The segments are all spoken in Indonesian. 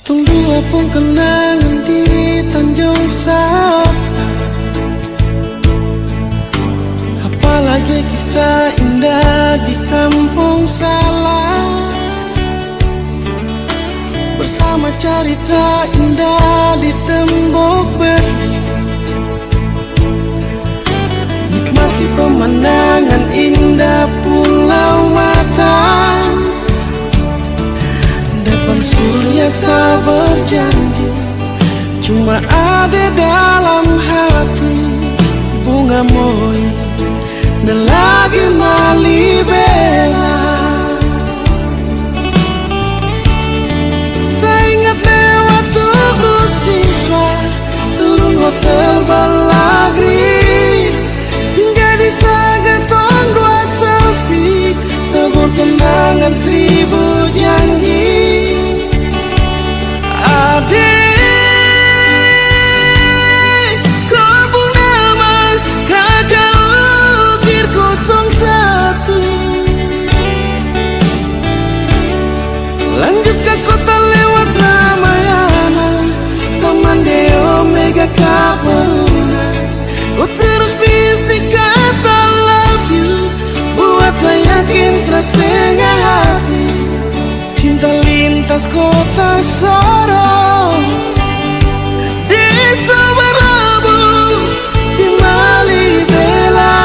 Tunggu apung kenangan di Tanjung Saka, apalagi kisah indah di Kampung Salam, bersama cerita indah di tembok beri. Nikmati pemandangan indah Pulau Mata, depan surya saya berjanji, cuma ada dalam hati bunga moi dan lagi malibela. Saya ingat lewat tugu siswa turun hotel Balagri, singgah di Sagatong dua selfie, tabur kenangan 1000 janji. Adik, kau nama kakak ukir 01. Lanjut ke kota lewat Ramayana, Taman Deo Mega Kapelunas. Kau terus bisik kata love you, buat saya yakin terus tengah hati. Cinta lintas kota Sorong, di Sobarabu, di Malibela.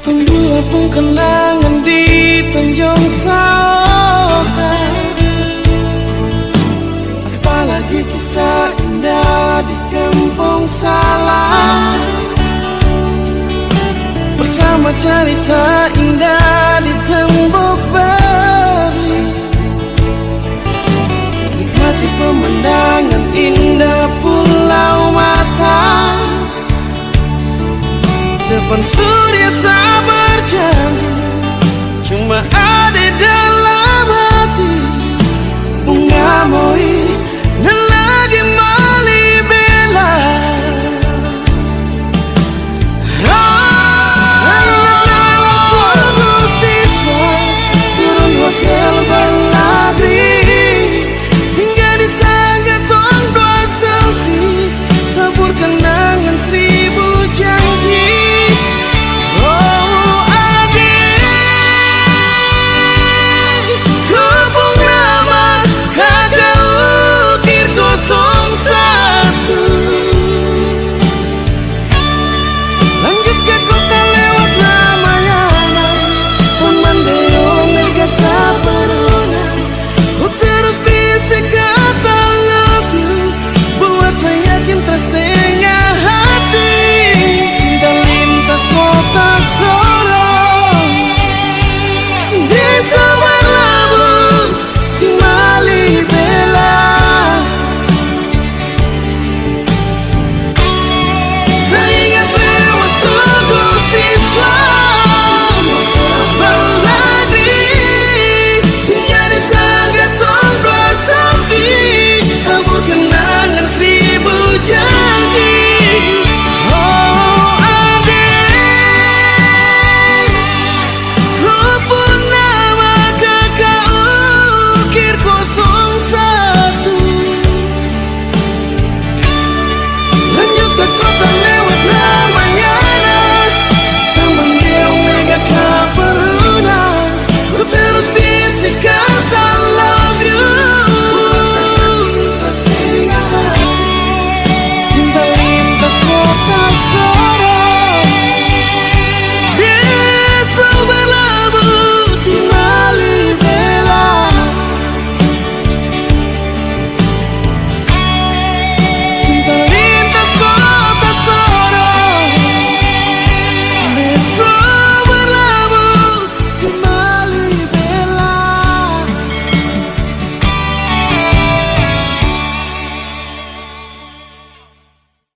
Tunggu apung kenangan di Tanjung Saka, apalagi kisah indah di Kampung Salam, bersama cerita indah di tembok beri. Nikmati pemandangan indah Pulau Mata, depan surya saya